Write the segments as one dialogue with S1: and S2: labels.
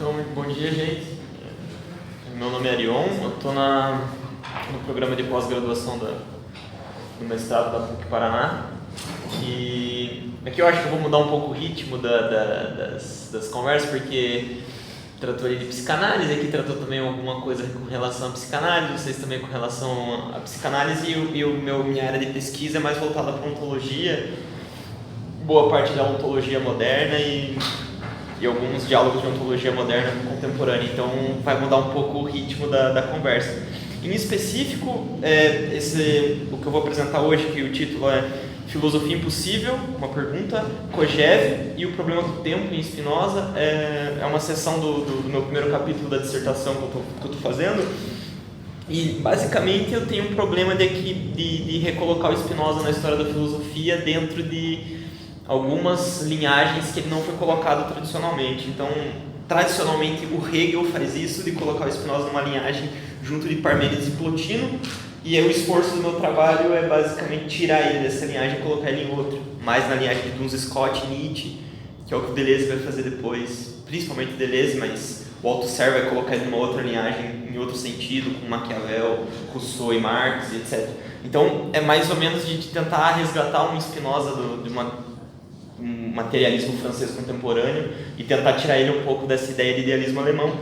S1: Então, bom dia, gente. Meu nome é Arion, eu estou no programa de pós-graduação do mestrado da PUC Paraná. E aqui eu acho que eu vou mudar um pouco o ritmo das conversas, porque tratou ali de psicanálise, aqui tratou também alguma coisa com relação à psicanálise, vocês também com relação à psicanálise, e minha área de pesquisa é mais voltada para ontologia, boa parte da ontologia moderna e alguns diálogos de ontologia moderna contemporânea, então vai mudar um pouco o ritmo da conversa. Em específico, o que eu vou apresentar hoje, que o título é Filosofia Impossível, uma pergunta, Kojève e o problema do tempo em Spinoza, é uma seção do meu primeiro capítulo da dissertação que eu estou fazendo, e basicamente eu tenho um problema de recolocar o Spinoza na história da filosofia dentro de algumas linhagens que ele não foi colocado tradicionalmente. Então, tradicionalmente, o Hegel faz isso, de colocar o Spinoza numa linhagem junto de Parmênides e Plotino, e aí o esforço do meu trabalho é basicamente tirar ele dessa linhagem e colocar ele em outro, mais na linhagem de Duns Scott, Nietzsche, que é o que o Deleuze vai fazer depois, principalmente o Deleuze, mas o Althusser vai colocar ele numa outra linhagem, em outro sentido, com Maquiavel, Rousseau e Marx, etc. Então, é mais ou menos de tentar resgatar um Spinoza de um materialismo francês contemporâneo e tentar tirar ele um pouco dessa ideia de idealismo alemão.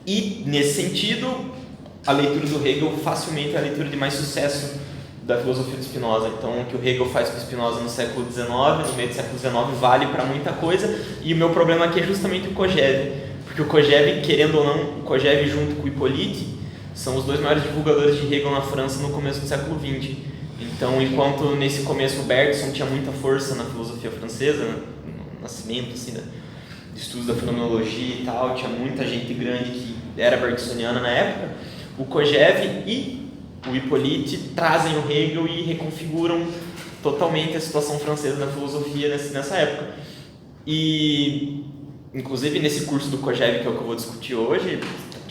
S1: E, nesse sentido, a leitura do Hegel facilmente é a leitura de mais sucesso da filosofia do Spinoza. Então, o que o Hegel faz com o Spinoza no século XIX, no meio do século XIX, vale para muita coisa, e o meu problema aqui é justamente o Kojève, porque o Kojève, querendo ou não, o Kojève junto com o Hippolyte são os dois maiores divulgadores de Hegel na França no começo do século XX. Então, enquanto nesse começo o Bergson tinha muita força na filosofia francesa, no nascimento assim, de estudos da fenomenologia e tal, tinha muita gente grande que era bergsoniana na época, o Kojève e o Hippolyte trazem o Hegel e reconfiguram totalmente a situação francesa na filosofia nessa época. E, inclusive, nesse curso do Kojève, que é o que eu vou discutir hoje,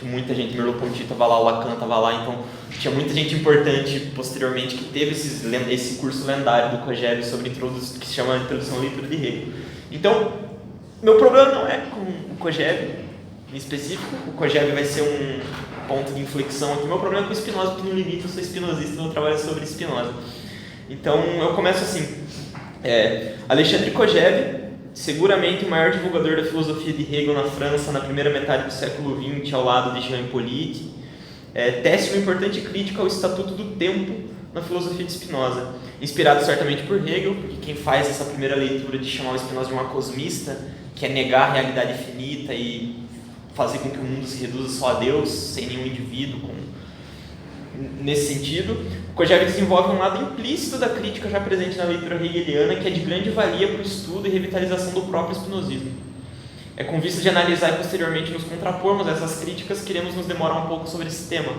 S1: muita gente, Merleau-Ponty estava lá, o Lacan estava lá, então tinha muita gente importante posteriormente que teve esse curso lendário do Kojève sobre que se chama Introdução à Leitura de Hegel. Então, meu problema não é com o Kojève em específico, o Kojève vai ser um ponto de inflexão aqui, meu problema é com o Spinoza, porque no limite eu sou spinozista, meu trabalho é sobre Spinoza. Então, eu começo assim, Alexandre Kojève, seguramente o maior divulgador da filosofia de Hegel na França na primeira metade do século XX, ao lado de Jean Hippolyte, tece uma importante crítica ao estatuto do tempo na filosofia de Spinoza, inspirado certamente por Hegel, porque quem faz essa primeira leitura de chamar o Spinoza de uma cosmista, que é negar a realidade finita e fazer com que o mundo se reduza só a Deus, sem nenhum indivíduo, nesse sentido, o Kojève desenvolve um lado implícito da crítica já presente na leitura hegeliana, que é de grande valia para o estudo e revitalização do próprio spinozismo. Com vista de analisar e posteriormente nos contrapormos a essas críticas, queremos nos demorar um pouco sobre esse tema.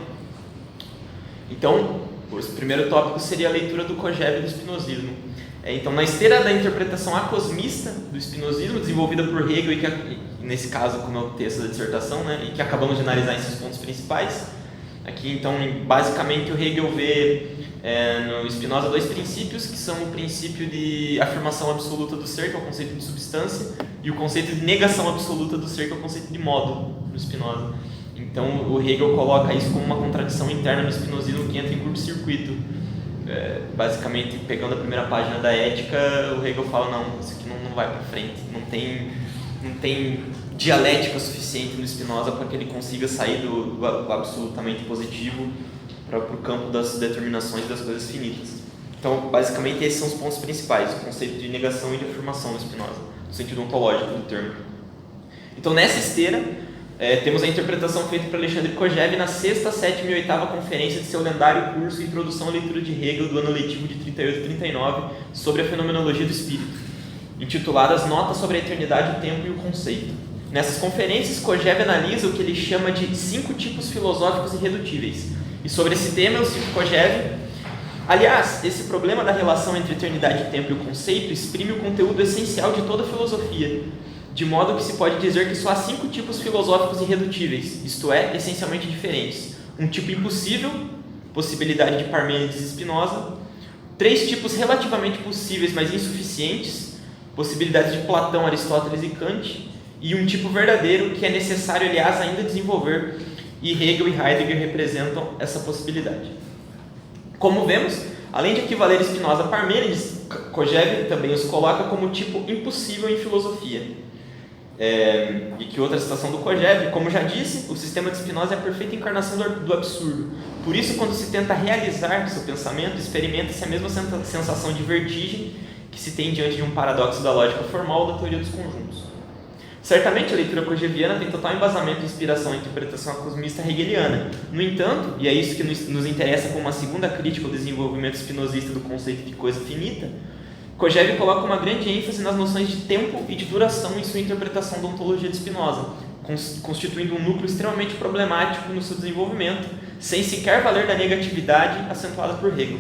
S1: Então, o primeiro tópico seria a leitura do Kojève do spinozismo. Então, na esteira da interpretação acosmista do spinozismo, desenvolvida por Hegel, e que, nesse caso, como é o texto da dissertação, e que acabamos de analisar esses pontos principais, aqui, então, basicamente, o Hegel vê no Spinoza dois princípios, que são o princípio de afirmação absoluta do ser, que é o conceito de substância, e o conceito de negação absoluta do ser, que é o conceito de modo, no Spinoza. Então, o Hegel coloca isso como uma contradição interna no spinozismo que entra em curto-circuito. Basicamente, pegando a primeira página da Ética, o Hegel fala, não, isso aqui não vai para frente, não tem dialética suficiente no Spinoza para que ele consiga sair do absolutamente positivo para o campo das determinações das coisas finitas. Então, basicamente, esses são os pontos principais, o conceito de negação e de afirmação no Spinoza, no sentido ontológico do termo. Então, nessa esteira, temos a interpretação feita por Alexandre Kojève na 6ª, 7ª e 8ª conferência de seu lendário curso Introdução à Leitura de Hegel do ano letivo de 38 e 39 sobre a fenomenologia do espírito, intituladas Notas sobre a Eternidade, o Tempo e o Conceito. Nessas conferências, Kojève analisa o que ele chama de 5 tipos filosóficos irredutíveis. E sobre esse tema eu cito Kojève. Aliás, esse problema da relação entre eternidade, tempo e o conceito exprime o conteúdo essencial de toda a filosofia, de modo que se pode dizer que só há 5 tipos filosóficos irredutíveis, isto é, essencialmente diferentes. Um tipo impossível, possibilidade de Parmênides e Spinoza. 3 tipos relativamente possíveis, mas insuficientes, possibilidades de Platão, Aristóteles e Kant. e um tipo verdadeiro que é necessário, aliás, ainda desenvolver, e Hegel e Heidegger representam essa possibilidade. Como vemos, além de equivaler Spinoza a Parmênides, Kojève também os coloca como tipo impossível em filosofia. E que outra citação do Kojève, como já disse, o sistema de Spinoza é a perfeita encarnação do absurdo. Por isso, quando se tenta realizar seu pensamento, experimenta-se a mesma sensação de vertigem que se tem diante de um paradoxo da lógica formal ou da teoria dos conjuntos. Certamente a leitura kojèviana tem total embasamento e inspiração na interpretação cosmista hegeliana. No entanto, e é isso que nos interessa como uma segunda crítica ao desenvolvimento spinozista do conceito de coisa finita, Kojève coloca uma grande ênfase nas noções de tempo e de duração em sua interpretação da ontologia de Spinoza, constituindo um núcleo extremamente problemático no seu desenvolvimento, sem sequer valer da negatividade acentuada por Hegel.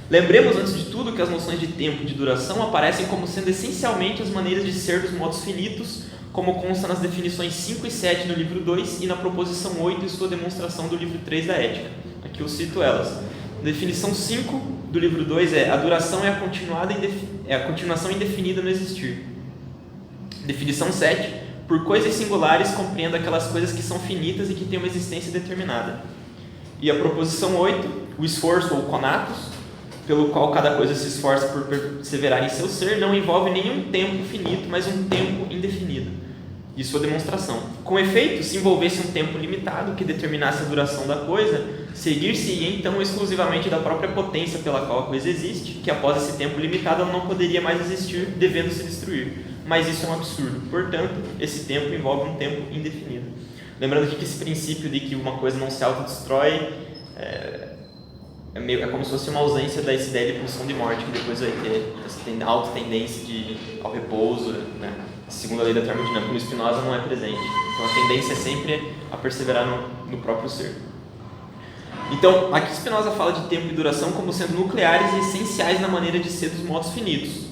S1: Lembremos, antes de tudo, que as noções de tempo e de duração aparecem como sendo essencialmente as maneiras de ser dos modos finitos, como consta nas definições 5 e 7 no livro 2 e na proposição 8 em sua demonstração do livro 3 da Ética. Aqui eu cito elas. Definição 5 do livro 2 é: a duração é a continuação indefinida no existir. Definição 7: por coisas singulares compreendo aquelas coisas que são finitas e que têm uma existência determinada. E a proposição 8, o esforço ou conatos, pelo qual cada coisa se esforça por perseverar em seu ser, não envolve nenhum tempo finito, mas um tempo indefinido. E sua demonstração. Com efeito, se envolvesse um tempo limitado que determinasse a duração da coisa, seguir-se-ia então exclusivamente da própria potência pela qual a coisa existe, que após esse tempo limitado ela não poderia mais existir, devendo se destruir. Mas isso é um absurdo. Portanto, esse tempo envolve um tempo indefinido. Lembrando que esse princípio de que uma coisa não se autodestrói é como se fosse uma ausência da ideia de pulsão de morte, que depois vai ter essa alta tendência ao repouso, né? A segunda lei da termodinâmica no Spinoza não é presente. Então a tendência é sempre a perseverar no próprio ser. Então, aqui Spinoza fala de tempo e duração como sendo nucleares e essenciais na maneira de ser dos modos finitos.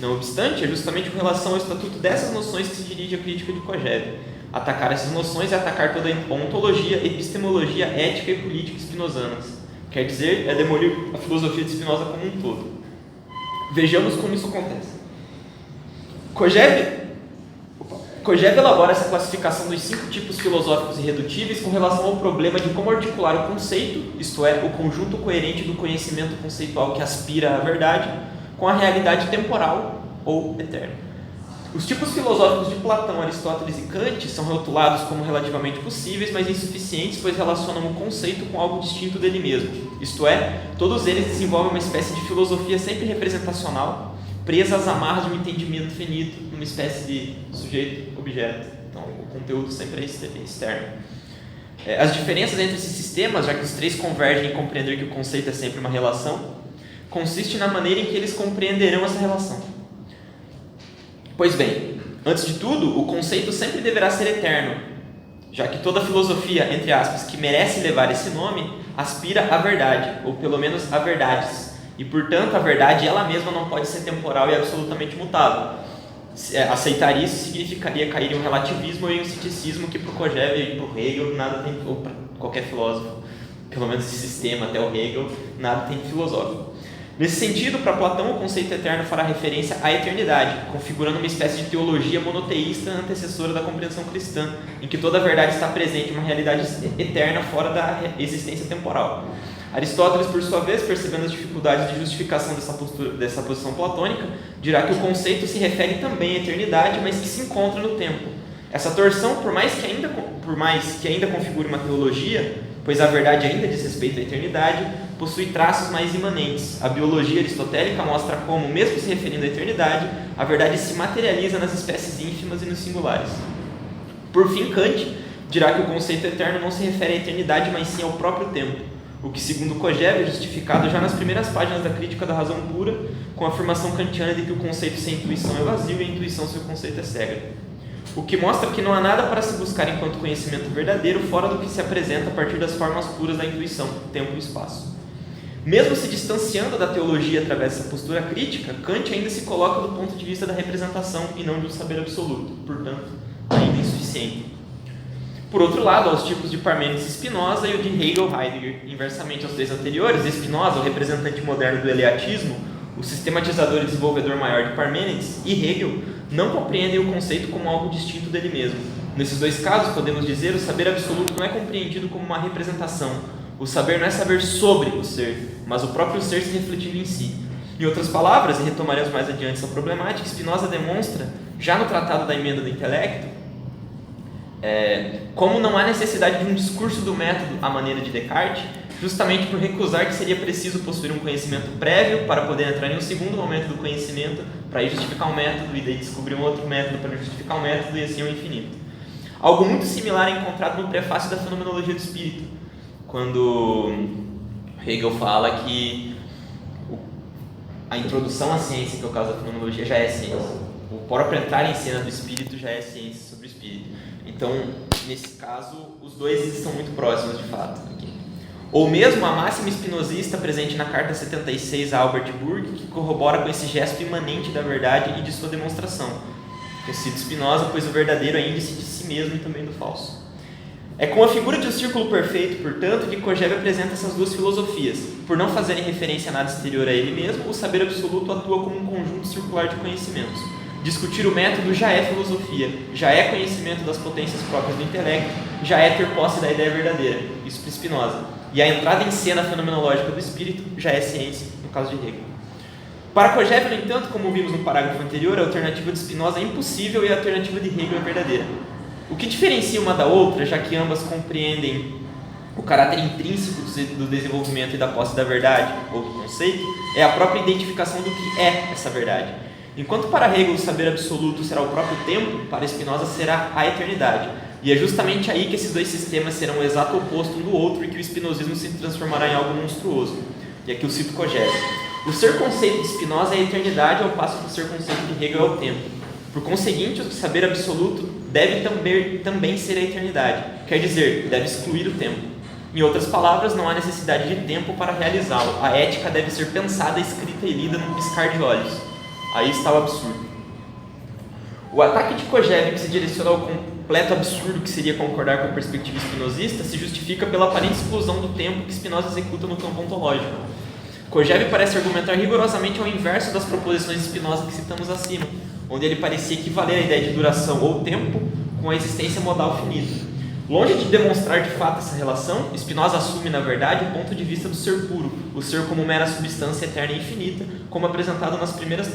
S1: Não obstante, é justamente com relação ao estatuto dessas noções que se dirige a crítica de Kojève. Atacar essas noções é atacar toda a ontologia, epistemologia, ética e política spinozanas. Quer dizer, é demolir a filosofia de Spinoza como um todo. Vejamos como isso acontece. Kojève elabora essa classificação dos 5 tipos filosóficos irredutíveis com relação ao problema de como articular o conceito, isto é, o conjunto coerente do conhecimento conceitual que aspira à verdade, com a realidade temporal ou eterna. Os tipos filosóficos de Platão, Aristóteles e Kant são rotulados como relativamente possíveis, mas insuficientes, pois relacionam o conceito com algo distinto dele mesmo. Isto é, todos eles desenvolvem uma espécie de filosofia sempre representacional, presa às amarras de um entendimento finito, numa espécie de sujeito-objeto. Então, o conteúdo sempre é externo. As diferenças entre esses sistemas, já que os 3 convergem em compreender que o conceito é sempre uma relação, consiste na maneira em que eles compreenderão essa relação. Pois bem, antes de tudo, o conceito sempre deverá ser eterno, já que toda filosofia, entre aspas, que merece levar esse nome, aspira à verdade, ou pelo menos a verdades, e portanto a verdade ela mesma não pode ser temporal e absolutamente mutável. Aceitar isso significaria cair em um relativismo ou em um ceticismo que para o Kojève e para o Hegel nada tem, ou para qualquer filósofo, pelo menos esse sistema até o Hegel, nada tem filosófico. Nesse sentido, para Platão, o conceito eterno fará referência à eternidade, configurando uma espécie de teologia monoteísta antecessora da compreensão cristã, em que toda a verdade está presente em uma realidade eterna fora da existência temporal. Aristóteles, por sua vez, percebendo as dificuldades de justificação dessa posição platônica, dirá que o conceito se refere também à eternidade, mas que se encontra no tempo. Essa torção, por mais que ainda configure uma teologia, pois a verdade ainda diz respeito à eternidade, possui traços mais imanentes. A biologia aristotélica mostra como, mesmo se referindo à eternidade, a verdade se materializa nas espécies ínfimas e nos singulares. Por fim, Kant dirá que o conceito eterno não se refere à eternidade, mas sim ao próprio tempo, o que, segundo Kojève, é justificado já nas primeiras páginas da Crítica da Razão Pura, com a afirmação kantiana de que o conceito sem intuição é vazio e a intuição sem o conceito é cega. O que mostra que não há nada para se buscar enquanto conhecimento verdadeiro fora do que se apresenta a partir das formas puras da intuição, tempo e espaço. Mesmo se distanciando da teologia através dessa postura crítica, Kant ainda se coloca do ponto de vista da representação e não de um saber absoluto, portanto, ainda insuficiente. Por outro lado, aos tipos de Parmênides e Spinoza e o de Hegel e Heidegger. Inversamente aos 3 anteriores, Spinoza, o representante moderno do eleatismo, o sistematizador e desenvolvedor maior de Parmênides, e Hegel, não compreendem o conceito como algo distinto dele mesmo. Nesses dois casos, podemos dizer, o saber absoluto não é compreendido como uma representação. O saber não é saber sobre o ser, mas o próprio ser se refletindo em si. Em outras palavras, e retomaremos mais adiante essa problemática, Spinoza demonstra, já no Tratado da Emenda do Intelecto, como não há necessidade de um discurso do método à maneira de Descartes, justamente por recusar que seria preciso possuir um conhecimento prévio para poder entrar em um segundo momento do conhecimento, para ir justificar um método e daí descobrir um outro método para justificar um método e assim ao infinito. Algo muito similar é encontrado no prefácio da Fenomenologia do Espírito, quando Hegel fala que a introdução à ciência, que é o caso da fenomenologia, já é ciência. O próprio entrar em cena do espírito já é ciência sobre o espírito. Então, nesse caso, os dois estão muito próximos de fato. Aqui. Ou mesmo a máxima espinosista presente na carta 76 a Albert Burg, que corrobora com esse gesto imanente da verdade e de sua demonstração. Eu cito Spinoza, pois o verdadeiro é índice de si mesmo e também do falso. É com a figura de um círculo perfeito, portanto, que Kojève apresenta essas duas filosofias. Por não fazerem referência a nada exterior a ele mesmo, o saber absoluto atua como um conjunto circular de conhecimentos. Discutir o método já é filosofia, já é conhecimento das potências próprias do intelecto, já é ter posse da ideia verdadeira, isso para Spinoza. E a entrada em cena fenomenológica do espírito já é ciência, no caso de Hegel. Para Kojève, no entanto, como vimos no parágrafo anterior, a alternativa de Spinoza é impossível e a alternativa de Hegel é verdadeira. O que diferencia uma da outra, já que ambas compreendem o caráter intrínseco do desenvolvimento e da posse da verdade, ou do conceito, é a própria identificação do que é essa verdade. Enquanto para Hegel o saber absoluto será o próprio tempo, para Spinoza será a eternidade. E é justamente aí que esses dois sistemas serão o exato oposto um do outro e que o espinosismo se transformará em algo monstruoso. E aqui eu cito Kojève. O ser conceito de Spinoza é a eternidade, ao passo que o ser conceito de Hegel é o tempo. Por conseguinte, o saber absoluto deve também ser a eternidade, quer dizer, deve excluir o tempo. Em outras palavras, não há necessidade de tempo para realizá-lo. A ética deve ser pensada, escrita e lida num piscar de olhos. Aí está o absurdo. O ataque de Kojève, que se direciona ao completo absurdo que seria concordar com a perspectiva espinosista, se justifica pela aparente exclusão do tempo que Spinoza executa no campo ontológico. Kojève parece argumentar rigorosamente ao inverso das proposições de Spinoza que citamos acima, onde ele parecia equivaler a ideia de duração ou tempo com a existência modal finita. Longe de demonstrar de fato essa relação, Spinoza assume, na verdade, o ponto de vista do ser puro, o ser como mera substância eterna e infinita, como apresentado nas primeiras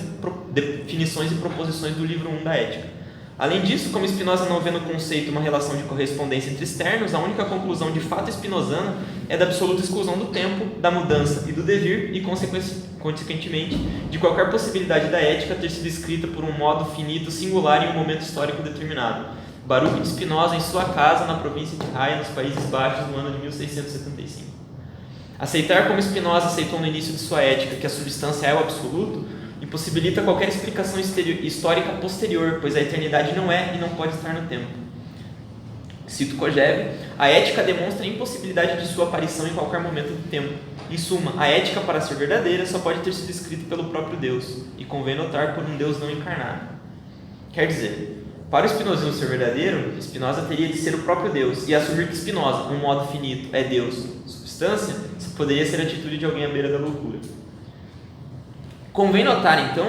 S1: definições e proposições do livro 1 da Ética. Além disso, como Spinoza não vê no conceito uma relação de correspondência entre externos, a única conclusão de fato spinozana é da absoluta exclusão do tempo, da mudança e do devir e, consequentemente, de qualquer possibilidade da ética ter sido escrita por um modo finito, singular em um momento histórico determinado. Baruch de Spinoza em sua casa na província de Haia, nos Países Baixos, no ano de 1675. Aceitar como Spinoza aceitou no início de sua ética que a substância é o absoluto, impossibilita qualquer explicação histórica posterior, pois a eternidade não é e não pode estar no tempo. Cito Kojève, a ética demonstra a impossibilidade de sua aparição em qualquer momento do tempo. Em suma, a ética, para ser verdadeira, só pode ter sido escrita pelo próprio Deus, e convém notar por um Deus não encarnado. Quer dizer, para o espinosismo ser verdadeiro, Spinoza teria de ser o próprio Deus, e assumir que Spinoza, um modo finito, é Deus, substância, poderia ser a atitude de alguém à beira da loucura. Convém notar, então,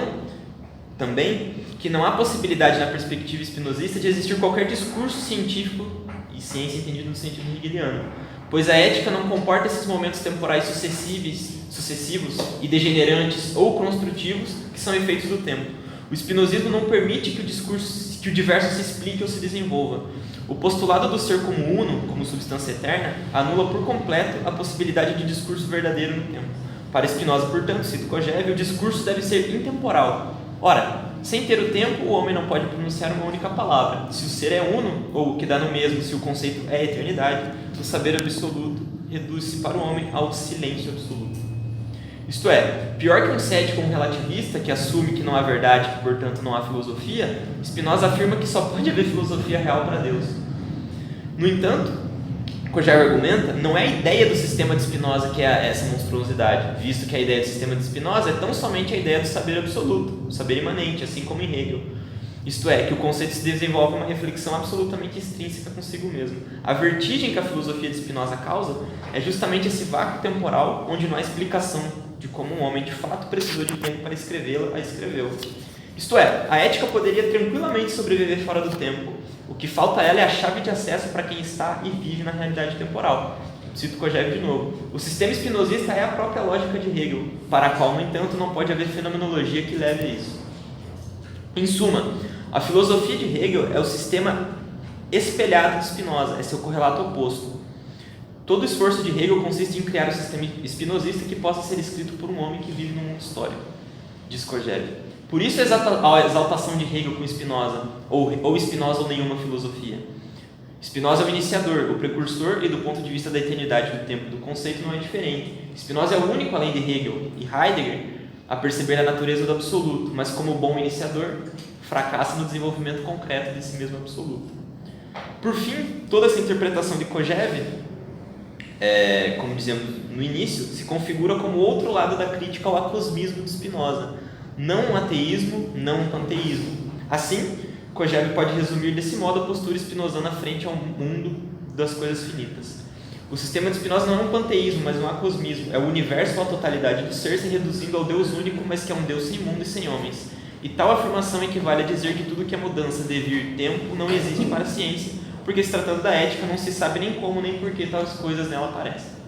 S1: também, que não há possibilidade na perspectiva espinosista de existir qualquer discurso científico e ciência entendido no sentido hegeliano, pois a ética não comporta esses momentos temporais sucessivos e degenerantes ou construtivos que são efeitos do tempo. O espinosismo não permite que o diverso se explique ou se desenvolva. O postulado do ser como uno, como substância eterna, anula por completo a possibilidade de discurso verdadeiro no tempo. Para Spinoza, portanto, cito Kojève, o discurso deve ser intemporal. Ora, sem ter o tempo, o homem não pode pronunciar uma única palavra. Se o ser é uno, ou o que dá no mesmo, se o conceito é eternidade, o saber absoluto reduz-se para o homem ao silêncio absoluto. Isto é, pior que um cético ou um relativista que assume que não há verdade, que portanto não há filosofia, Spinoza afirma que só pode haver filosofia real para Deus. No entanto, Kojève argumenta, não é a ideia do sistema de Spinoza que é essa monstruosidade, visto que a ideia do sistema de Spinoza é tão somente a ideia do saber absoluto, o saber imanente, assim como em Hegel. Isto é, que o conceito se desenvolve uma reflexão absolutamente extrínseca consigo mesmo. A vertigem que a filosofia de Spinoza causa é justamente esse vácuo temporal onde não há explicação de como um homem de fato precisou de tempo para escrevê-la, a escreveu. Isto é, a ética poderia tranquilamente sobreviver fora do tempo. O que falta a ela é a chave de acesso para quem está e vive na realidade temporal. Cito Kojève de novo. O sistema espinosista é a própria lógica de Hegel, para a qual, no entanto, não pode haver fenomenologia que leve a isso. Em suma, a filosofia de Hegel é o sistema espelhado de Spinoza, é seu correlato oposto. Todo o esforço de Hegel consiste em criar um sistema espinosista que possa ser escrito por um homem que vive no mundo histórico, diz Kojève. Por isso a exaltação de Hegel com Spinoza, ou Spinoza ou nenhuma filosofia. Spinoza é o iniciador, o precursor, e do ponto de vista da eternidade do tempo do conceito não é diferente. Spinoza é o único, além de Hegel e Heidegger, a perceber a natureza do absoluto, mas como bom iniciador, fracassa no desenvolvimento concreto desse mesmo absoluto. Por fim, toda essa interpretação de Kojève, como dizemos no início, se configura como outro lado da crítica ao acosmismo de Spinoza, não um ateísmo, não um panteísmo. Assim, Kojève pode resumir desse modo a postura spinozana frente ao mundo das coisas finitas. O sistema de Spinoza não é um panteísmo, mas um acosmismo. É o universo ou a totalidade do ser se reduzindo ao Deus único, mas que é um Deus sem mundo e sem homens. E tal afirmação equivale a dizer que tudo que é mudança devir tempo não existe para a ciência, porque se tratando da ética não se sabe nem como nem por que tais coisas nela aparecem.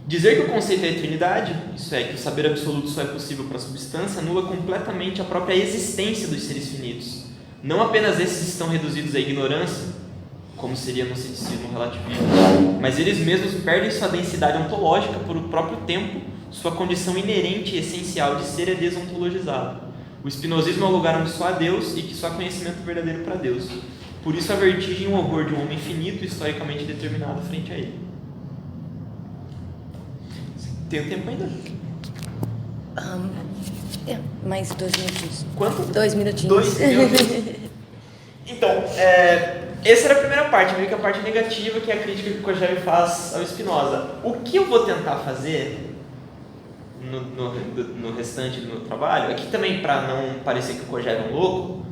S1: Dizer que o conceito é a eternidade, isso é, que o saber absoluto só é possível para a substância, anula completamente a própria existência dos seres finitos. Não apenas esses estão reduzidos à ignorância, como seria no ceticismo relativismo, mas eles mesmos perdem sua densidade ontológica por o próprio tempo, sua condição inerente e essencial de ser é desontologizado. O espinosismo é o lugar onde só há Deus e que só há conhecimento verdadeiro para Deus. Por isso a vertigem e o horror de um homem finito historicamente determinado frente a ele. Tem tempo ainda?
S2: Mais 2 minutinhos.
S1: Quanto?
S2: 2 minutinhos.
S1: 2 minutos. Então, essa era a primeira parte, meio que a parte negativa, que é a crítica que o Kojève faz ao Spinoza. O que eu vou tentar fazer no restante do meu trabalho, aqui também para não parecer que o Kojève é um louco,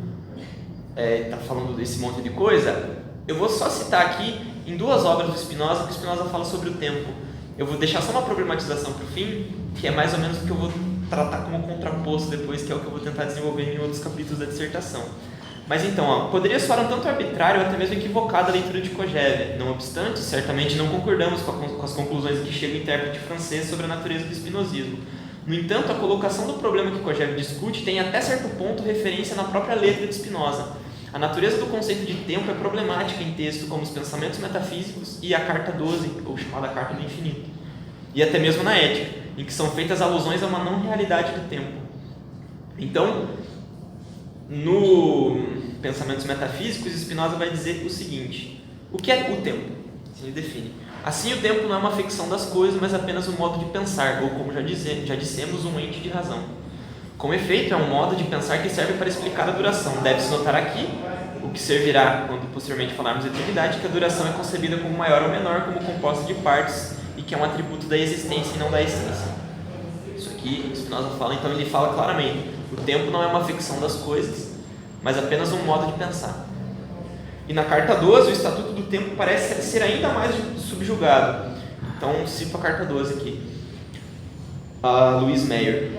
S1: tá falando desse monte de coisa, eu vou só citar aqui em 2 obras do Spinoza que o Spinoza fala sobre o tempo. Eu vou deixar só uma problematização para o fim, que é mais ou menos o que eu vou tratar como contraposto depois, que é o que eu vou tentar desenvolver em outros capítulos da dissertação. Mas então, poderia soar um tanto arbitrário ou até mesmo equivocada a leitura de Kojève. Não obstante, certamente não concordamos com as conclusões que chega o intérprete francês sobre a natureza do espinosismo. No entanto, a colocação do problema que Kojève discute tem até certo ponto referência na própria letra de Spinoza. A natureza do conceito de tempo é problemática em texto como os pensamentos metafísicos e a Carta 12, ou chamada Carta do Infinito, e até mesmo na Ética, em que são feitas alusões a uma não-realidade do tempo. Então, no Pensamentos Metafísicos, Spinoza vai dizer o seguinte: o que é o tempo? Assim ele define. Assim, o tempo não é uma ficção das coisas, mas apenas um modo de pensar, ou como já dissemos, um ente de razão. Com efeito, é um modo de pensar que serve para explicar a duração. Deve-se notar aqui, o que servirá quando posteriormente falarmos de eternidade, que a duração é concebida como maior ou menor, como composta de partes, e que é um atributo da existência e não da essência. Isso aqui Spinoza fala, então ele fala claramente: o tempo não é uma ficção das coisas, mas apenas um modo de pensar. E na Carta 12, o Estatuto do Tempo parece ser ainda mais subjugado. Então, cito a Carta 12 aqui. Louis Meyer.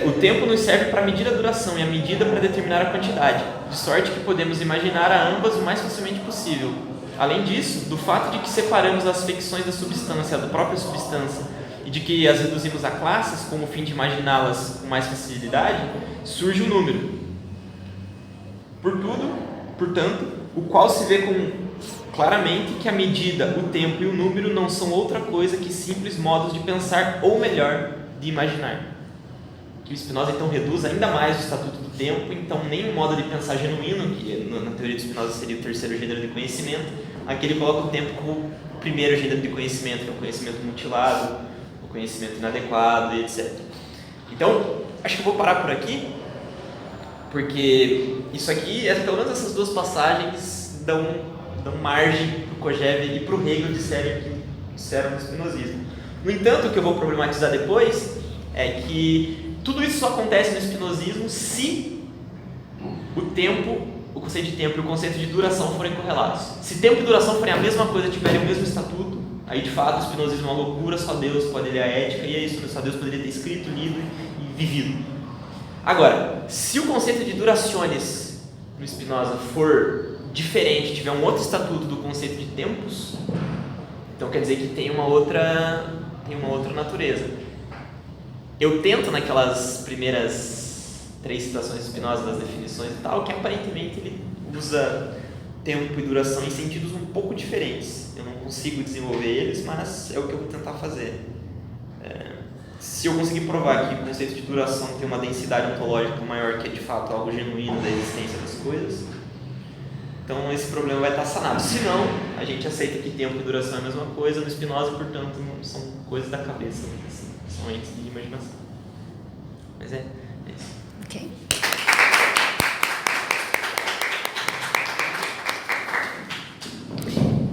S1: O tempo nos serve para medir a duração e a medida para determinar a quantidade, de sorte que podemos imaginar a ambas o mais facilmente possível. Além disso, do fato de que separamos as feições da substância da própria substância e de que as reduzimos a classes com o fim de imaginá-las com mais facilidade, surge o número. Portanto, o qual se vê claramente que a medida, o tempo e o número não são outra coisa que simples modos de pensar, ou melhor, de imaginar. Que o Spinoza então reduz ainda mais o Estatuto do Tempo, então nem um modo de pensar genuíno, que na teoria de Spinoza seria o terceiro gênero de conhecimento, aqui ele coloca o tempo como o primeiro gênero de conhecimento, que é o conhecimento mutilado, o conhecimento inadequado, etc. Então, acho que eu vou parar por aqui, porque isso aqui, pelo menos essas 2 passagens dão margem para o Kojève e para o Hegel disseram no espinosismo. No entanto, o que eu vou problematizar depois é que tudo isso só acontece no espinosismo se o tempo, o conceito de tempo e o conceito de duração forem correlatos. Se tempo e duração forem a mesma coisa, tiverem o mesmo estatuto, aí de fato o espinosismo é uma loucura, só Deus pode ler a ética, e é isso, só Deus poderia ter escrito, lido e vivido. Agora, se o conceito de durationes no Spinoza for diferente, tiver um outro estatuto do conceito de tempos, então quer dizer que tem uma outra natureza. Eu tento naquelas primeiras 3 citações de Spinoza das definições e tal, que aparentemente ele usa tempo e duração em sentidos um pouco diferentes. Eu não consigo desenvolver eles, mas é o que eu vou tentar fazer. Se eu conseguir provar que o conceito de duração tem uma densidade ontológica maior, que é de fato algo genuíno da existência das coisas, então esse problema vai estar sanado. Se não, a gente aceita que tempo e duração é a mesma coisa no Spinoza, portanto não são coisas da cabeça, assim, são entes de imaginação. Mas é isso.
S2: Ok.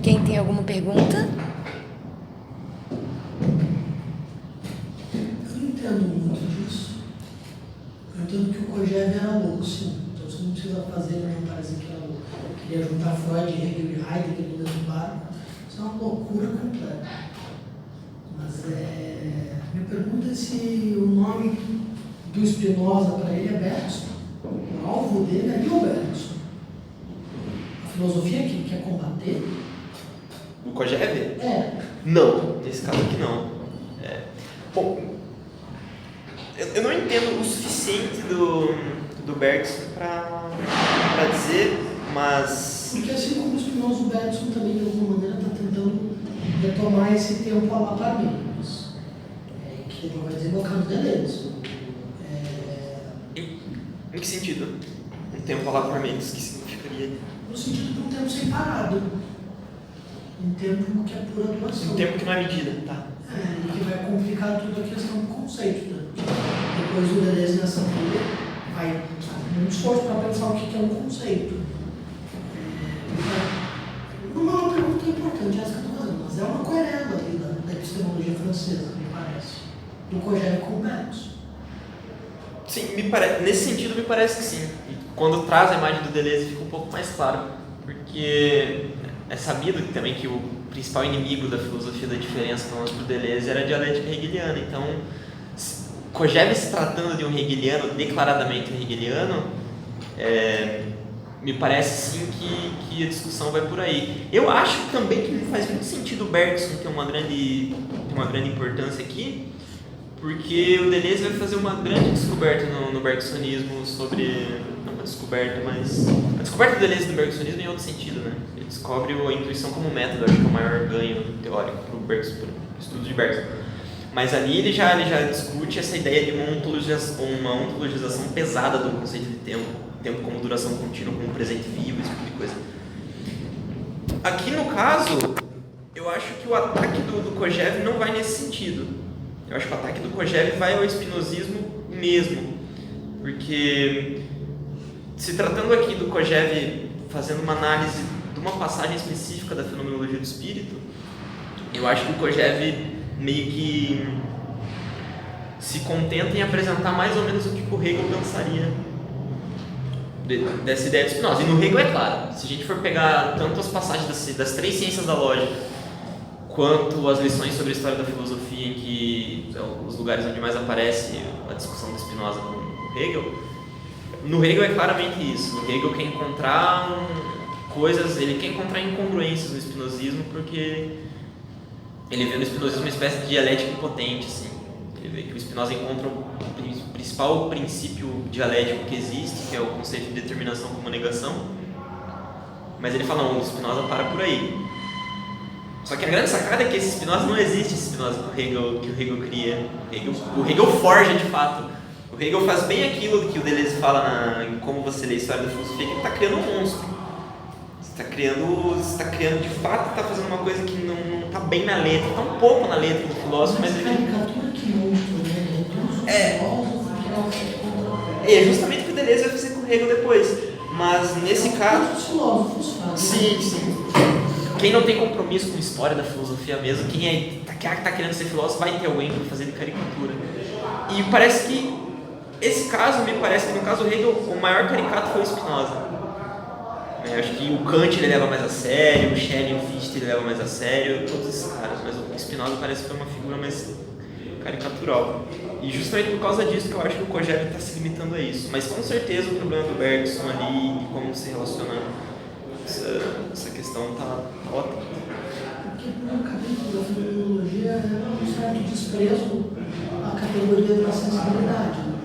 S2: Quem tem alguma pergunta?
S3: Eu não entendo muito disso. Eu entendo que o Kojève era louco, sim. Então você não precisa fazer para não parecer que era louco. Queria juntar Freud, Hegel e Heidegger no mesmo barco. Isso é uma loucura completa. Mas minha pergunta é se o nome do Spinoza para ele é Bergson. O alvo dele é o Bergson. A filosofia que ele quer combater.
S1: O Kojève?
S3: É.
S1: Não, nesse caso aqui não. Bom, eu não entendo o suficiente do Bergson para dizer, mas...
S3: Porque assim como o Spinoza, o Bergson também de alguma maneira está tentando retomar esse tempo a la Parmênides, que ele vai desembocar no Deleuze.
S1: Em que sentido? Um tempo a la Parmênides, que significaria?
S3: No sentido de um tempo separado. Um tempo que é pura duração.
S1: Um tempo que não é medida, tá?
S3: E que vai complicar toda a questão do conceito. Né? Depois o Deleuze nessa trilha vai um esforço para pensar o que é um conceito. Não é uma pergunta importante essa que eu estou fazendo, mas é uma querela ali da epistemologia francesa, me parece. Do Kojève com o Bergson.
S1: Sim, nesse sentido me parece que sim. E quando traz a imagem do Deleuze fica um pouco mais claro, porque é sabido também que o principal inimigo da filosofia da diferença para o Deleuze era a dialética hegeliana. Então, Kojève se tratando de um hegeliano, declaradamente hegeliano, me parece sim que a discussão vai por aí. Eu acho também que faz muito sentido o Bergson ter uma grande importância aqui, porque o Deleuze vai fazer uma grande descoberta no bergsonismo sobre... não uma descoberta, mas... a descoberta do Deleuze no bergsonismo em outro sentido, né? Ele descobre a intuição como método, acho que é o maior ganho teórico para o estudo de Bergson. Mas ali ele já discute essa ideia de uma ontologização pesada do conceito de tempo como duração contínua, como presente vivo, esse tipo de coisa. Aqui no caso, eu acho que o ataque do Kojève não vai nesse sentido. Eu acho que o ataque do Kojève vai ao espinosismo mesmo, porque se tratando aqui do Kojève fazendo uma análise de uma passagem específica da fenomenologia do espírito, eu acho que o Kojève meio que se contenta em apresentar mais ou menos o que o Hegel pensaria dessa ideia de Spinoza. E no Hegel é claro, se a gente for pegar tanto as passagens das 3 ciências da lógica, quanto as lições sobre a história da filosofia, em que os lugares onde mais aparece a discussão do Spinoza com o Hegel, no Hegel é claramente isso. O Hegel quer encontrar ele quer encontrar incongruências no espinosismo, porque ele vê no espinosismo uma espécie de dialética impotente, assim. Ele vê que o Spinoza encontra o principal princípio dialético que existe, que é o conceito de determinação como negação, mas ele fala, não, o Spinoza para por aí. Só que a grande sacada é que esse Spinoza não existe, esse Spinoza que o Hegel cria. O Hegel forja de fato. O Hegel faz bem aquilo que o Deleuze fala em Como Você Lê a História da Filosofia, que ele está criando um monstro. Você está criando de fato, está fazendo uma coisa que não está bem na letra, está um pouco na letra do filósofo, mas ele...
S3: caricatura que monstro, né?
S1: É justamente o que o Deleuze vai fazer com o Hegel depois. Mas nesse caso...
S3: Os filósofos fazem.
S1: Sim. Quem não tem compromisso com a história da filosofia mesmo, quem está querendo ser filósofo, vai ter alguém para fazer de caricatura. E parece que esse caso, me parece que no caso do Hegel, o maior caricato foi o Spinoza. Eu acho que o Kant ele leva mais a sério, o Schelling e o Fichte ele leva mais a sério, todos esses caras, mas o Spinoza parece que foi uma figura mais caricatural. E justamente por causa disso que eu acho que o Kojève está se limitando a isso. Mas com certeza o problema do Bergson ali e como se relaciona essa questão tá ótima.
S3: Porque no capítulo da fenomenologia é um certo desprezo à categoria da sensibilidade. Né?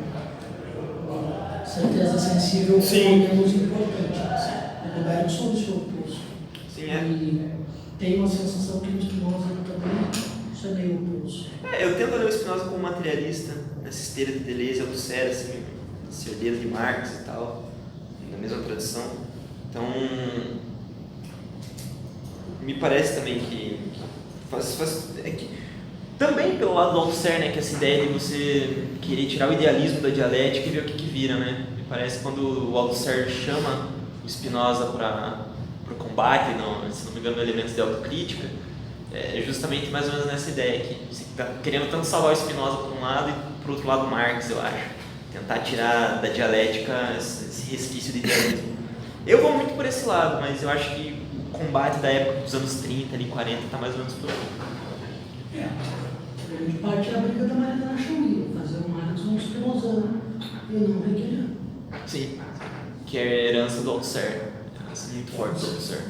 S3: Certeza sensível como menos importante. O Bergson é o oposto.
S1: Sim, é.
S3: E tem uma sensação que o Spinoza também isso é meio oposto.
S1: Eu tento ler o Spinoza como materialista, nessa esteira de Deleuze e Althusser, assim, esse herdeiro de Marx e tal, na mesma tradição. Então, me parece também que também pelo lado do Althusser, né, que essa ideia de você querer tirar o idealismo da dialética e ver o que vira, né? Me parece que quando o Althusser chama o Spinoza para o combate, se não me engano, elementos de autocrítica, é justamente mais ou menos nessa ideia que você está querendo tanto salvar o Spinoza por um lado e por outro lado o Marx, eu acho. Tentar tirar da dialética esse resquício de idealismo. Eu vou muito por esse lado, mas eu acho que o combate da época dos anos 30 e 40 está mais ou menos por aí.
S3: A grande parte é a briga da Mariana Chauí, fazer o Marx um spinozano e não um hegeliano.
S1: Sim, que é a herança do Althusser, herança muito forte do Althusser.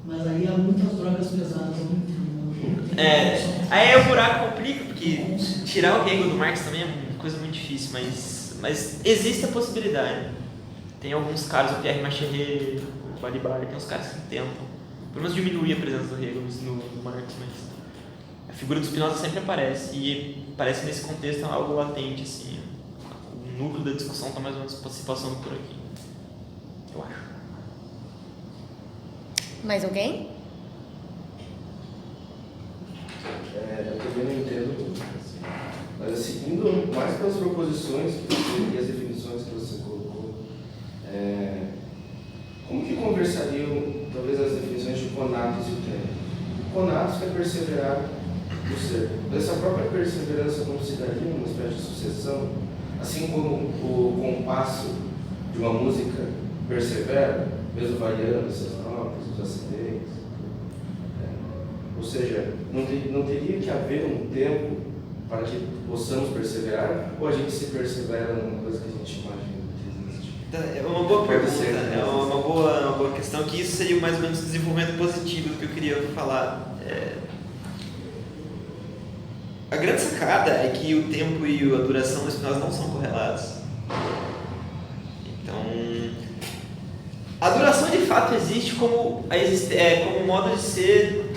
S3: Mas aí há muitas drogas pesadas ao mesmo tempo.
S1: Aí o buraco complica, porque tirar o Hegel do Marx também é uma coisa muito difícil, mas existe a possibilidade. Tem alguns caras, o Pierre Macheret, o Balibar, tem uns caras que tentam, pelo menos diminuir a presença do Hegel no Marx, mas a figura do Spinoza sempre aparece, e parece que nesse contexto é algo latente, assim, o núcleo da discussão está mais ou menos se passando por aqui, eu acho.
S2: Mais alguém?
S4: Eu também não entendo, mas seguindo mais pelas proposições e as definições que você colocou, como que conversariam talvez as definições de conatos e o tempo? O conatos quer perseverar do ser, mas essa própria perseverança não se daria uma espécie de sucessão, assim como o compasso de uma música persevera, mesmo variando essas notas, os acidentes. Ou seja, não teria que haver um tempo para que possamos perseverar, ou a gente se persevera numa coisa que a gente imagina que existe?
S1: É uma boa pergunta, é uma boa questão, que isso seria mais ou menos o desenvolvimento positivo do que eu queria falar. A grande sacada é que o tempo e a duração das Spinoza não são correlatos. Então, a duração de fato existe como modo de ser.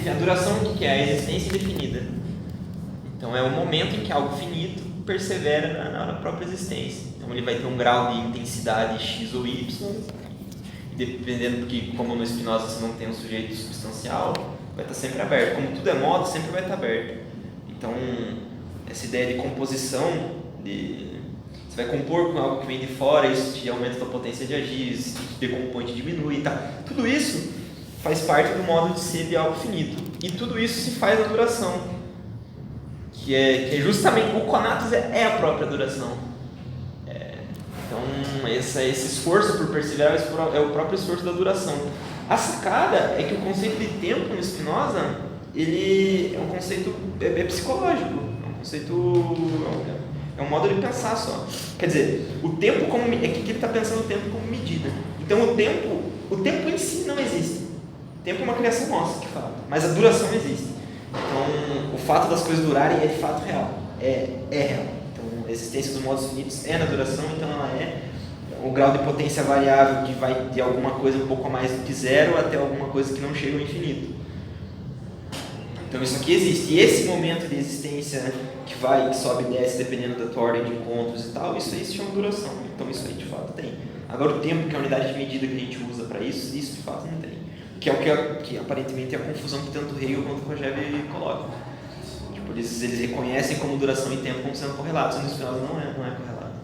S1: A duração que é a existência indefinida. Então é o momento em que algo finito persevera na própria existência. Então ele vai ter um grau de intensidade X ou Y, e dependendo do que, como no Spinoza você não tem um sujeito substancial, vai estar sempre aberto. Como tudo é modo, sempre vai estar aberto. Então essa ideia de composição, você vai compor com algo que vem de fora, isso te aumenta a tua potência de agir, isso te decompõe, te diminui, tá? Tudo isso faz parte do modo de ser de algo finito. E tudo isso se faz na duração, que é justamente o conatos é a própria duração. Então esse esforço por perseverar é o próprio esforço da duração. A sacada é que o conceito de tempo no Spinoza, ele é um conceito psicológico, é um conceito, é um modo de pensar só. Quer dizer, o tempo que ele está pensando o tempo como medida. Então o tempo em si não existe. O tempo é uma criação nossa, de fato, mas a duração existe. Então, o fato das coisas durarem é de fato real, é real. Então, a existência dos modos finitos é na duração, então ela é o grau de potência variável que vai de alguma coisa um pouco a mais do que zero até alguma coisa que não chega ao infinito. Então, isso aqui existe. E esse momento de existência que vai, que sobe e desce dependendo da tua ordem de encontros e tal, isso aí se chama duração. Então, isso aí de fato tem. Agora, o tempo, que é a unidade de medida que a gente usa para isso de fato não tem. Que é o que aparentemente é a confusão que tanto Hegel quanto Kojève colocam. Tipo, eles reconhecem como duração e tempo como sendo correlatos, mas no Spinoza não é correlato.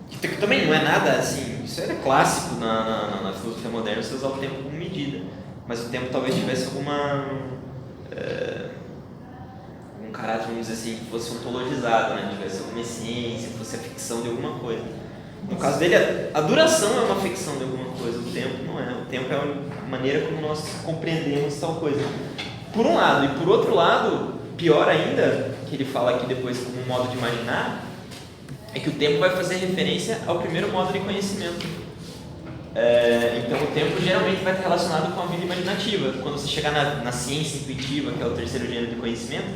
S1: Que também não é nada assim, isso era clássico na filosofia moderna, você usar o tempo como medida. Mas o tempo talvez tivesse algum caráter, vamos dizer assim, que fosse ontologizado, né? Tivesse alguma essência, fosse a ficção de alguma coisa. No caso dele, a duração é uma ficção de alguma coisa, o tempo não é. O tempo é a maneira como nós compreendemos tal coisa. por um lado. E por outro lado, pior ainda, que ele fala aqui depois como um modo de imaginar, é que o tempo vai fazer referência ao primeiro modo de conhecimento. Então o tempo geralmente vai estar relacionado com a vida imaginativa. Quando você chegar na ciência intuitiva, que é o terceiro gênero de conhecimento,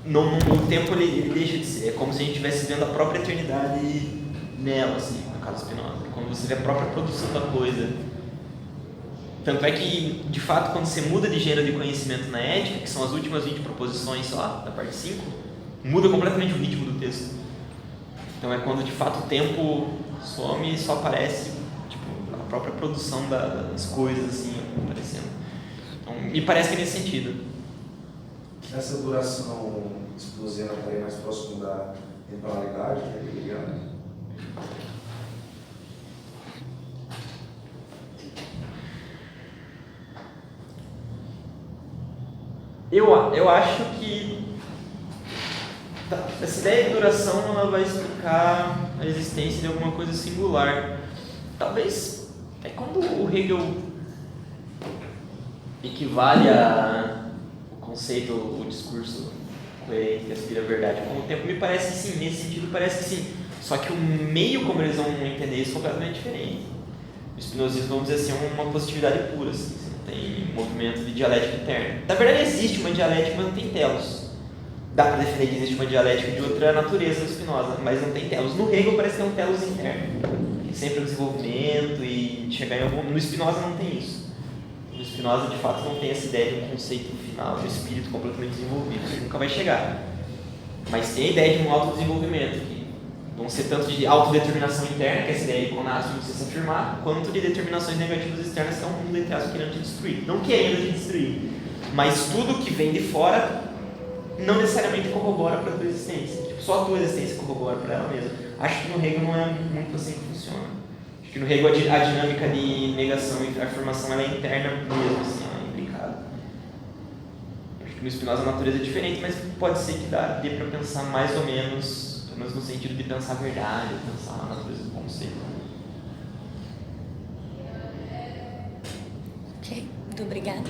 S1: o tempo ele deixa de ser. É como se a gente estivesse vendo a própria eternidade nela, assim, no caso Spinoza. Quando você vê a própria produção da coisa. Tanto é que, de fato, quando você muda de gênero de conhecimento na ética, que são as últimas 20 proposições só, da parte 5, muda completamente o ritmo do texto. Então é quando, de fato, o tempo some e só aparece tipo, a própria produção das coisas, assim, aparecendo. Então, me parece que é nesse sentido.
S4: Essa duração explosiva está mais próximo da temporalidade, né, hegeliana?
S1: Eu acho que essa ideia de duração ela vai explicar a existência de alguma coisa singular. Talvez é quando o Hegel equivale o conceito, o discurso coerente que aspira à verdade com o tempo, me parece que sim, nesse sentido parece que sim. Só que o meio como eles vão entender isso é completamente diferente. O espinosismo, vamos dizer assim, é uma positividade pura, assim, você não tem movimento de dialética interna. Na verdade existe uma dialética, mas não tem telos. Dá para definir que existe uma dialética de outra natureza no Spinoza, mas não tem telos. No Hegel parece que tem um telos interno, que sempre é o desenvolvimento e chegar em algum... No Spinoza não tem isso. No Spinoza, de fato, não tem essa ideia de um conceito final, de um espírito completamente desenvolvido, ele nunca vai chegar. Mas tem a ideia de um autodesenvolvimento, que vão ser tanto de autodeterminação interna, que é essa ideia de conato de você se afirmar, quanto de determinações negativas externas, que é um mundo entre aspas querendo te destruir. Não querendo te destruir, mas tudo que vem de fora não necessariamente corrobora para a tua existência. Tipo, só a tua existência corrobora para ela mesma. Acho que no Hegel não é muito assim que funciona. Acho que no Hegel a dinâmica de negação e afirmação ela é interna mesmo, assim, ela é implicada. Acho que no Spinoza a natureza é diferente, mas pode ser que dê para pensar mais ou menos, pelo menos no sentido de pensar a verdade, pensar a natureza do conceito.
S2: Ok, muito obrigada.